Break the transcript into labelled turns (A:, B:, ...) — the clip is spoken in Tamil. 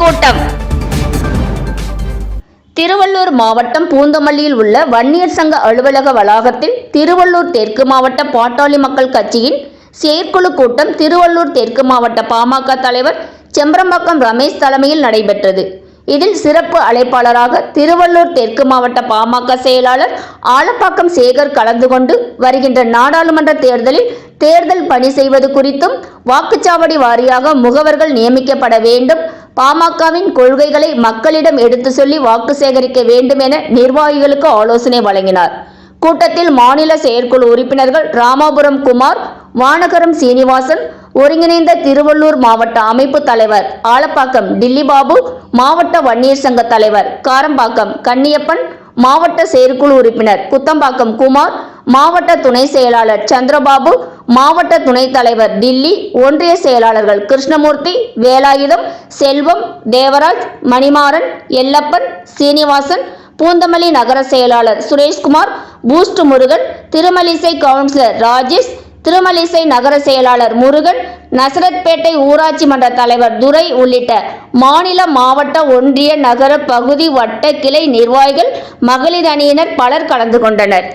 A: கூட்டம். திருவள்ளூர் மாவட்டம் பூந்தமல்லியில் உள்ள வன்னியர் சங்க அலுவலக வளாகத்தில் திருவள்ளூர் தெற்கு மாவட்ட பாட்டாளி மக்கள் கட்சியின் செயற்குழு கூட்டம் திருவள்ளூர் தெற்கு மாவட்ட பாமக தலைவர் செம்பரம்பாக்கம் ரமேஷ் தலைமையில் நடைபெற்றது. இதில் சிறப்பு அழைப்பாளராக திருவள்ளூர் தெற்கு மாவட்ட பாமக செயலாளர் ஆலப்பாக்கம் சேகர் கலந்து கொண்டு வருகின்ற நாடாளுமன்ற தேர்தலில் தேர்தல் பணி செய்வது குறித்தும் வாக்குச்சாவடி வாரியாக முகவர்கள் நியமிக்கப்பட வேண்டும், பாமகவின் கொள்கைகளை மக்களிடம் எடுத்து சொல்லி வாக்கு சேகரிக்க வேண்டும் என நிர்வாகிகளுக்கு ஆலோசனை வழங்கினார். கூட்டத்தில் மாநில செயற்குழு உறுப்பினர்கள் ராமாபுரம் குமார், வானகரம் சீனிவாசன், ஒருங்கிணைந்த திருவள்ளூர் மாவட்ட அமைப்பு தலைவர் ஆலப்பாக்கம் டில்லிபாபு, மாவட்ட வன்னியர் சங்க தலைவர் காரம்பாக்கம் கன்னியப்பன், மாவட்ட செயற்குழு உறுப்பினர் குத்தம்பாக்கம் குமார், மாவட்ட துணை செயலாளர் சந்திரபாபு, மாவட்ட துணைத் தலைவர் டில்லி, ஒன்றிய செயலாளர்கள் கிருஷ்ணமூர்த்தி, வேலாயுதம், செல்வம், தேவராஜ், மணிமாறன், எல்லப்பன், சீனிவாசன், பூந்தமல்லி நகர செயலாளர் சுரேஷ்குமார், பூஸ்ட் முருகன், திருமலிசை கவுன்சிலர் ராஜேஷ், திருமலிசை நகர செயலாளர் முருகன், நசரத்பேட்டை ஊராட்சி மன்ற தலைவர் துரை உள்ளிட்ட மாநில, மாவட்ட, ஒன்றிய, நகர, பகுதி, வட்ட, கிளை நிர்வாகிகள், மகளிர் அணியினர் பலர் கலந்து கொண்டனர்.